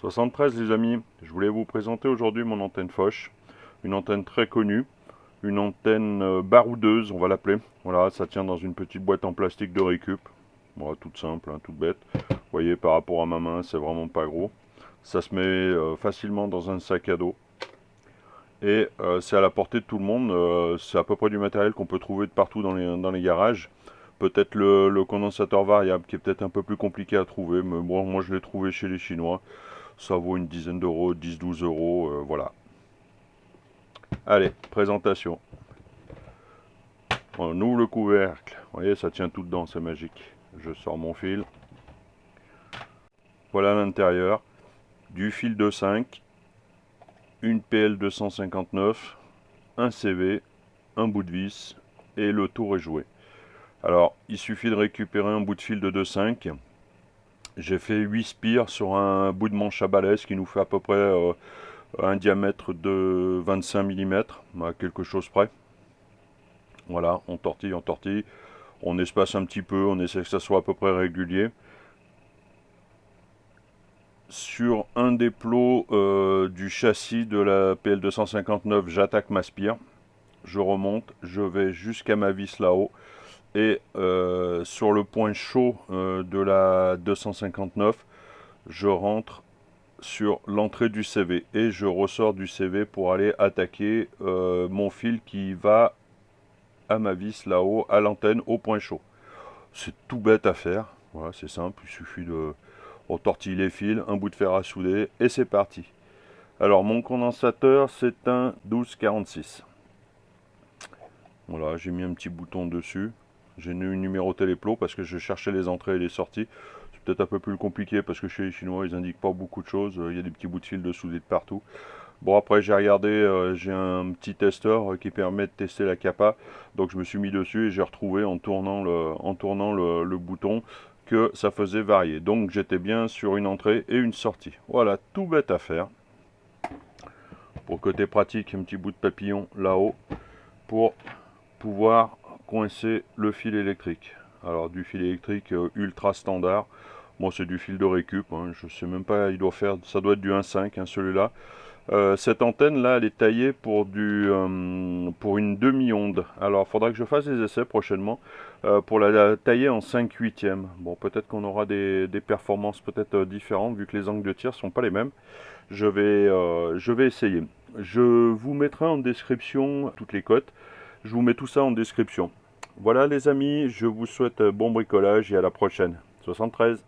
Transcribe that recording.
73 les amis, je voulais vous présenter aujourd'hui mon antenne Foch, une antenne très connue, une antenne baroudeuse on va l'appeler. Voilà, ça tient dans une petite boîte en plastique de récup, voilà, toute simple, hein, toute bête. Vous voyez, par rapport à ma main, c'est vraiment pas gros. Ça se met facilement dans un sac à dos et c'est à la portée de tout le monde. C'est à peu près du matériel qu'on peut trouver de partout dans les garages. Peut-être le condensateur variable qui est peut-être un peu plus compliqué à trouver, mais bon, moi je l'ai trouvé chez les Chinois. Ça vaut une dizaine d'euros, 10-12 euros, voilà. Allez, présentation. On ouvre le couvercle. Vous voyez, ça tient tout dedans, c'est magique. Je sors mon fil. Voilà l'intérieur. Du fil de 5, une PL 259, un CV, un bout de vis, et le tour est joué. Alors, il suffit de récupérer un bout de fil de 2,5. J'ai fait 8 spires sur un bout de manche à balai, ce qui nous fait à peu près un diamètre de 25 mm, à quelque chose près. Voilà, on tortille, on espace un petit peu, on essaie que ça soit à peu près régulier. Sur un des plots du châssis de la PL259, j'attaque ma spire, je remonte, je vais jusqu'à ma vis là-haut, et sur le point chaud de la 259, je rentre sur l'entrée du CV et je ressors du CV pour aller attaquer mon fil qui va à ma vis là-haut, à l'antenne, au point chaud. C'est tout bête à faire, voilà, c'est simple, il suffit de retortiller les fils, un bout de fer à souder et c'est parti. Alors mon condensateur c'est un 1246. Voilà, j'ai mis un petit bouton dessus. J'ai numéroté les plots parce que je cherchais les entrées et les sorties. C'est peut-être un peu plus compliqué parce que chez les Chinois ils indiquent pas beaucoup de choses. Il y a des petits bouts de fil de soudés de partout. Bon, après j'ai regardé, j'ai un petit testeur qui permet de tester la capa. Donc je me suis mis dessus et j'ai retrouvé en tournant le bouton que ça faisait varier. Donc j'étais bien sur une entrée et une sortie. Voilà, tout bête à faire. Pour côté pratique, un petit bout de papillon là-haut pour pouvoir coincer le fil électrique. Alors du fil électrique ultra standard. Moi c'est du fil de récup, hein. Je sais même pas, il doit faire, ça doit être du 1,5 hein, celui-là. Cette antenne là elle est taillée pour pour une demi-onde. Alors il faudra que je fasse des essais prochainement pour la tailler en 5/8. Bon, peut-être qu'on aura des performances peut-être différentes vu que les angles de tir sont pas les mêmes. Je vais essayer. Je vous mettrai en description toutes les cotes. Je vous mets tout ça en description. Voilà les amis, je vous souhaite bon bricolage et à la prochaine. 73.